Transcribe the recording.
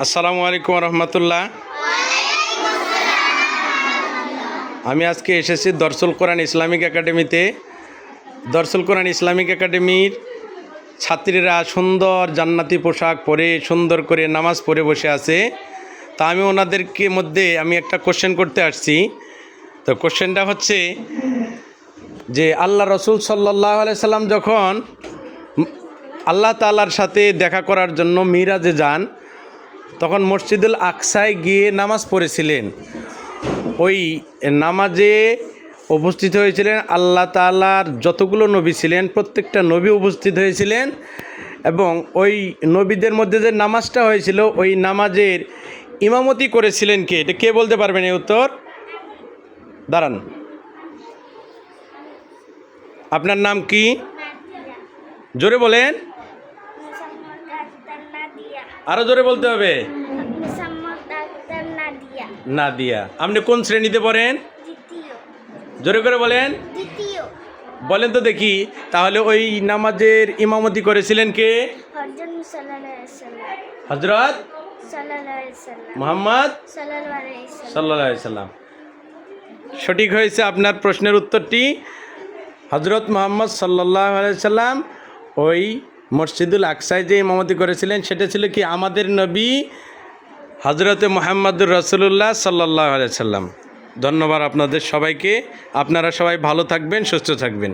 আসসালামু আলাইকুম রহমতুল্লাহ। আমি আজকে এসেছি দরসুল কোরআন ইসলামিক একাডেমিতে। দরসুল কোরআন ইসলামিক একাডেমির ছাত্রীরা সুন্দর জান্নাতি পোশাক পরে সুন্দর করে নামাজ পড়ে বসে আছে। তা আমি ওনাদেরকে মধ্যে একটা কোশ্চেন করতে আসছি। তো কোশ্চেনটা হচ্ছে যে আল্লাহ রসুল সাল্লাল্লাহু আলাইহি সাল্লাম যখন আল্লাহ তাআলার সাথে দেখা করার জন্য মিরাজে যান, তখন মসজিদুল আকসায় গিয়ে নামাজ পড়েছিলেন। ওই নামাজে উপস্থিত হয়েছিলেন আল্লাহ তাআলার যতগুলো নবী ছিলেন, প্রত্যেকটা নবী উপস্থিত হয়েছিলেন। এবং ওই নবীদের মধ্যে যে নামাজটা হয়েছিল, ওই নামাজের ইমামতি করেছিলেন কে? এটা কে বলতে পারবেন এই উত্তর? দাঁড়ান, আপনার নাম কি? জোরে বলেন, আরো জোরে বলতে হবে। নাদিয়া। আপনি কোন শ্রেণীতে পড়েন? জোরে করে বলেন। বলেন তো দেখি, তাহলে ওই নামাজের ইমামতি করেছিলেন কে? হযরত মুহাম্মদ সাল্লাল্লাহু আলাইহি সাল্লাম। সঠিক হয়েছে আপনার প্রশ্নের উত্তরটি। হযরত মুহাম্মদ সাল্লাল্লাহু আলাইহি সাল্লাম ওই মসজিদুল আকসায় যে ইমামতি করেছিলেন, সেটা ছিল কি? আমাদের নবী হযরতে মুহাম্মদুর রাসূলুল্লাহ সাল্লাল্লাহু আলাইহি সাল্লাম। ধন্যবাদ আপনাদের সবাইকে। আপনারা সবাই ভালো থাকবেন, সুস্থ থাকবেন।